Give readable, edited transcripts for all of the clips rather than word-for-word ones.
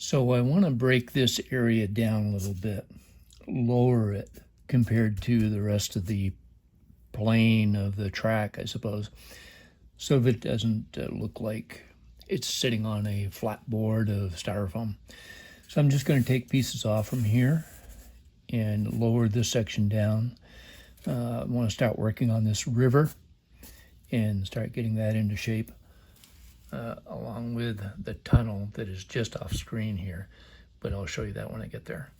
So I want to break this area down a little bit, lower it compared to the rest of the plane of the track, I suppose, so that it doesn't look like it's sitting on a flat board of styrofoam. So I'm just going to take pieces off from here and lower this section down. I want to start working on this river and start getting that into shape, along with the tunnel that is just off screen here, but I'll show you that when I get there.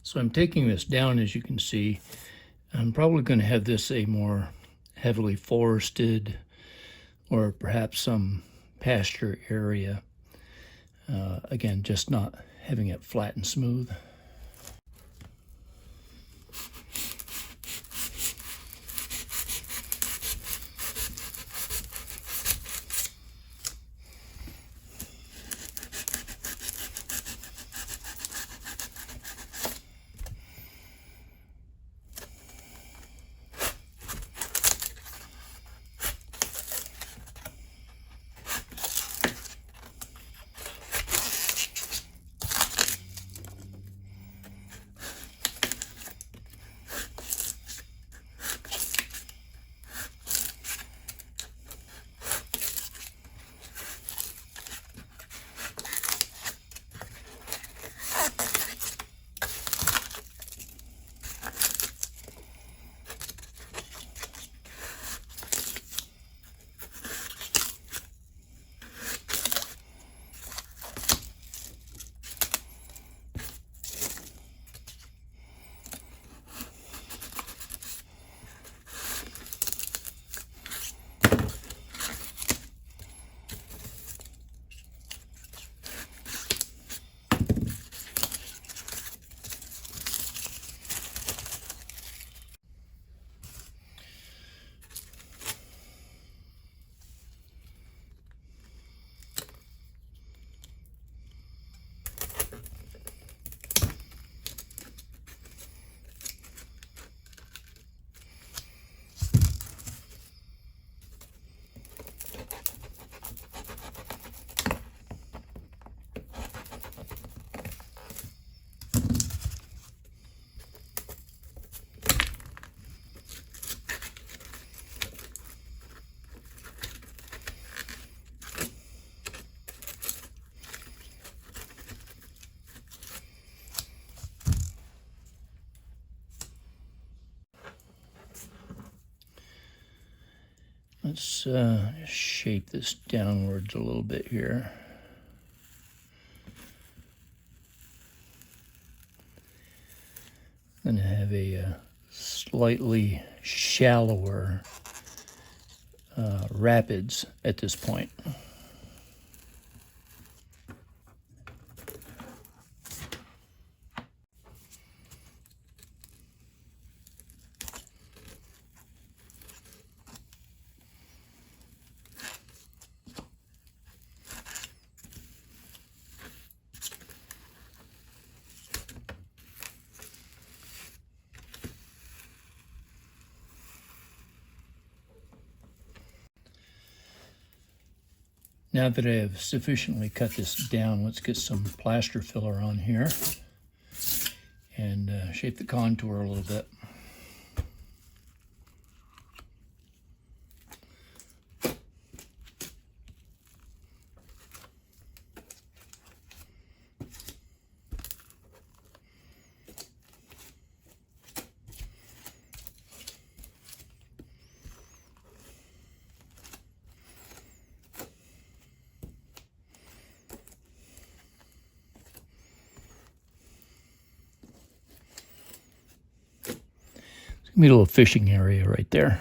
So I'm taking this down, as you can see. I'm probably going to have this a more heavily forested or perhaps some pasture area. Again, just not having it flat and smooth. Let's shape this downwards a little bit here. I'm going to have a slightly shallower rapids at this point. Now that I have sufficiently cut this down, let's get some plaster filler on here and shape the contour a little bit. Be a little fishing area right there.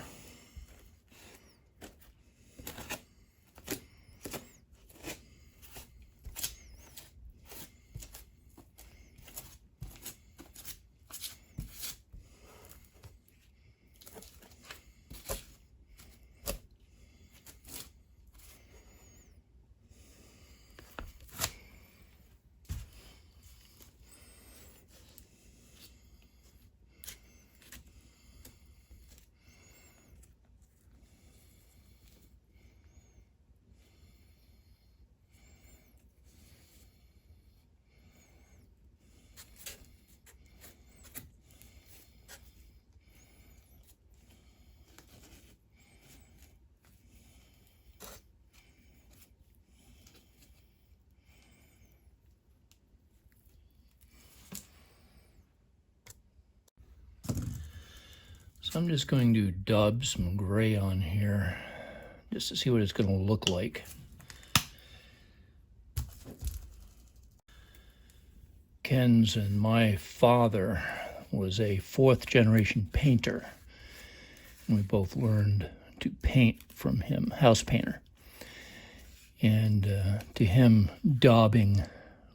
So I'm just going to dab some gray on here just to see what it's going to look like. Ken's and my father was a fourth-generation painter, and we both learned to paint from him, house painter. And to him, daubing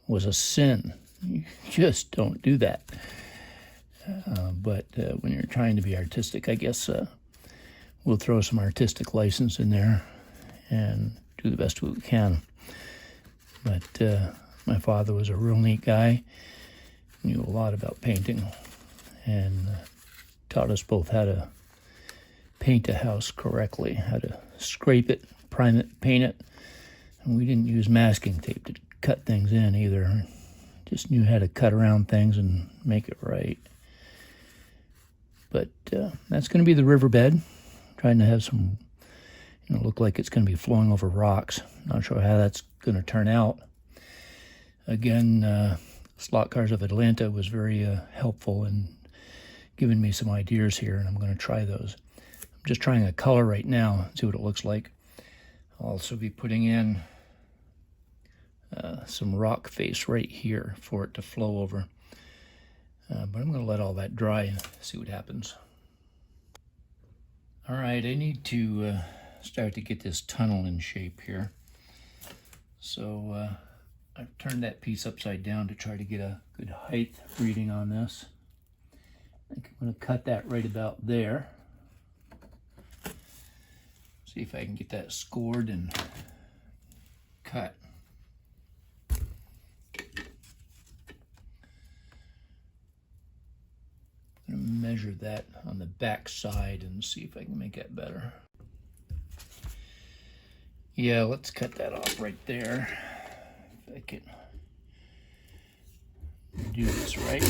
was a sin. You just don't do that. But when you're trying to be artistic, I guess we'll throw some artistic license in there and do the best we can. But my father was a real neat guy, knew a lot about painting, and taught us both how to paint a house correctly, how to scrape it, prime it, paint it. And we didn't use masking tape to cut things in either. Just knew how to cut around things and make it right. But that's going to be the riverbed. Trying to have some, look like it's going to be flowing over rocks. Not sure how that's going to turn out. Again, Slot Cars of Atlanta was very helpful in giving me some ideas here, and I'm going to try those. I'm just trying a color right now, see what it looks like. I'll also be putting in some rock face right here for it to flow over. But I'm going to let all that dry and see what happens. All right, I need to start to get this tunnel in shape here. So I've turned that piece upside down to try to get a good height reading on this. I think I'm going to cut that right about there. See if I can get that scored and cut. I'm going to measure that on the back side and see if I can make that better. Yeah, let's cut that off right there. If I can do this right.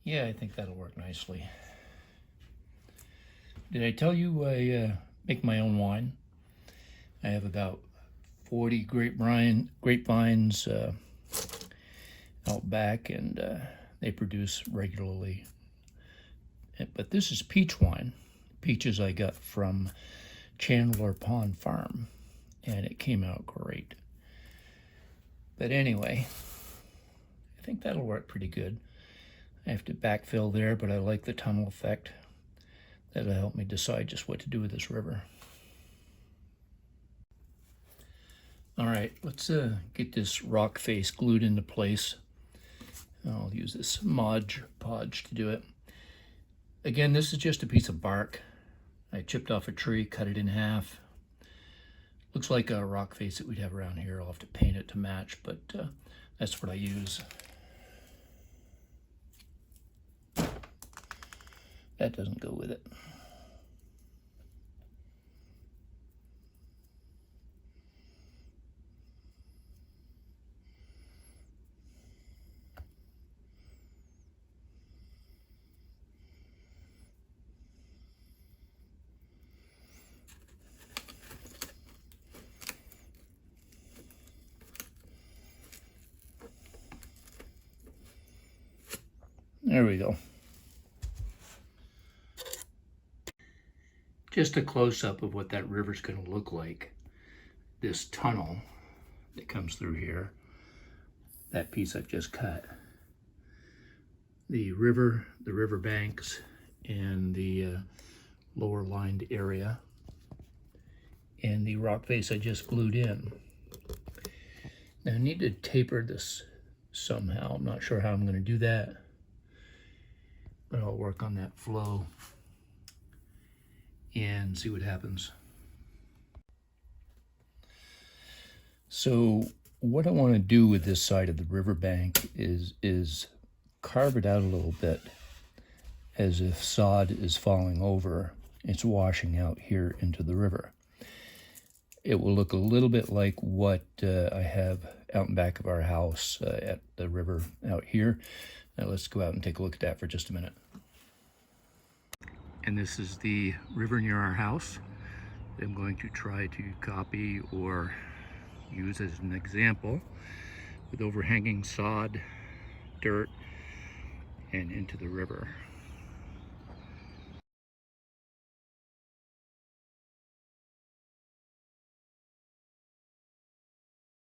Yeah, I think that'll work nicely. Did I tell you I make my own wine? I have about 40 grapevines out back, and they produce regularly. But this is peach wine. Peaches I got from Chandler Pond Farm, and it came out great. But anyway, I think that'll work pretty good. I have to backfill there, but I like the tunnel effect. That'll help me decide just what to do with this river. All right, let's get this rock face glued into place. I'll use this Mod Podge to do it. Again, this is just a piece of bark. I chipped off a tree, cut it in half. Looks like a rock face that we'd have around here. I'll have to paint it to match, but that's what I use. That doesn't go with it. There we go. Just a close-up of what that river's going to look like. This tunnel that comes through here, that piece I've just cut. The river banks, and the lower lined area, and the rock face I just glued in. Now I need to taper this somehow. I'm not sure how I'm going to do that, but I'll work on that flow and see what happens. So what I want to do with this side of the riverbank is carve it out a little bit, as if sod is falling over. It's washing out here into the river. It will look a little bit like what I have out in back of our house at the river out here. Now let's go out and take a look at that for just a minute. And this is the river near our house. I'm going to try to copy or use as an example with overhanging sod, dirt, and into the river.